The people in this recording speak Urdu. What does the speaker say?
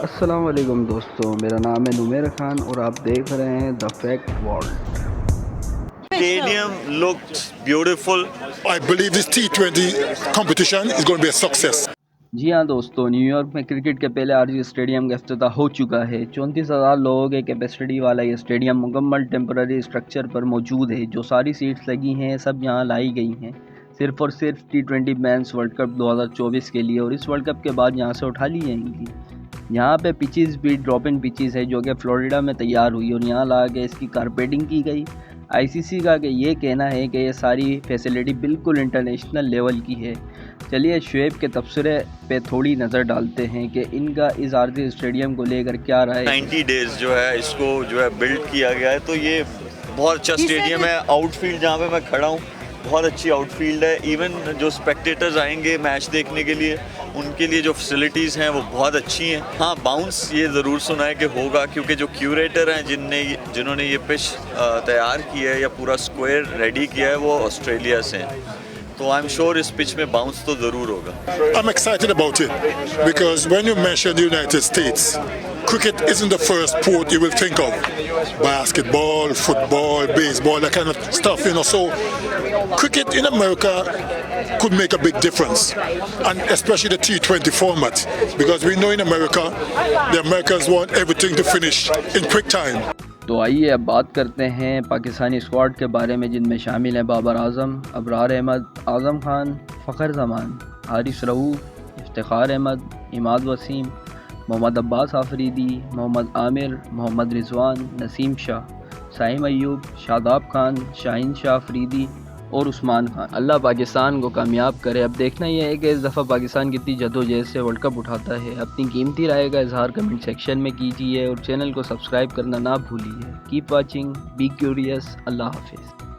السلام علیکم دوستوں، میرا نام ہے نمیر خان اور آپ دیکھ رہے ہیں the fact world. Stadium looked beautiful. I believe this T20 competition is going to be a success. جی ہاں دوستوں، نیو یارک میں کرکٹ کے پہلے عارضی اسٹیڈیم کا افتتاح ہو چکا ہے۔ 34,000 لوگوں کے کیپیسٹی والا یہ اسٹیڈیم مکمل ٹیمپرری اسٹرکچر پر موجود ہے۔ جو ساری سیٹس لگی ہیں سب یہاں لائی گئی ہیں صرف اور صرف T20 مینس ورلڈ کپ 2024 کے لیے، اور اس ورلڈ کپ کے بعد یہاں سے اٹھا لی جائیں گی۔ یہاں پہ پچیز بھی ڈراپ ان پچیز ہے جو کہ فلوریڈا میں تیار ہوئی اور یہاں لا کے اس کی کارپیٹنگ کی گئی۔ ICC کا کہ یہ کہنا ہے کہ یہ ساری فیسلٹی بالکل انٹرنیشنل لیول کی ہے۔ چلیے شعیب کے تبصرے پہ تھوڑی نظر ڈالتے ہیں کہ ان کا اس عارضی اسٹیڈیم کو لے کر کیا رائے۔ 90 days جو ہے اس کو جو ہے بلڈ کیا گیا ہے، تو یہ بہت اچھا اسٹیڈیم ہے۔ آؤٹ فیلڈ جہاں پہ میں کھڑا ہوں بہت اچھی آؤٹ فیلڈ ہے۔ ایون جو اسپیکٹیٹرز آئیں گے میچ دیکھنے کے لیے ان کے لیے جو فیسلٹیز ہیں وہ بہت اچھی ہیں۔ ہاں باؤنس یہ ضرور سنا ہے کہ ہوگا، کیونکہ جو کیوریٹر ہیں جنہوں نے یہ پچ تیار کیا ہے یا پورا اسکوائر ریڈی کیا ہے وہ آسٹریلیا سے ہیں، تو آئی ایم شیور اس پچ میں باؤنس تو ضرور ہوگا۔ I'm excited about it because when you mention the United States, cricket isn't the first sport you will think of. Basketball, football, baseball, that kind of stuff, So cricket in America could make a big difference, and especially the T20 format, because we know in America, the Americans want everything to finish in quick time. تو آئیے اب بات کرتے ہیں پاکستانی اسکواڈ کے بارے میں، جن میں شامل ہیں بابر اعظم، ابرار احمد، اعظم خان، فخر زمان، حارث رؤوف، افتخار احمد، عماد وسیم، محمد عباس آفریدی، محمد عامر، محمد رضوان، نسیم شاہ، سائم ایوب، شاداب خان، شاہین شاہ آفریدی اور عثمان خان۔ اللہ پاکستان کو کامیاب کرے۔ اب دیکھنا یہ ہے کہ اس دفعہ پاکستان کتنی جدوجہد سے ورلڈ کپ اٹھاتا ہے۔ اپنی قیمتی رائے کا اظہار کمنٹ سیکشن میں کیجیے اور چینل کو سبسکرائب کرنا نہ بھولیے۔ Keep watching, be curious. اللہ حافظ۔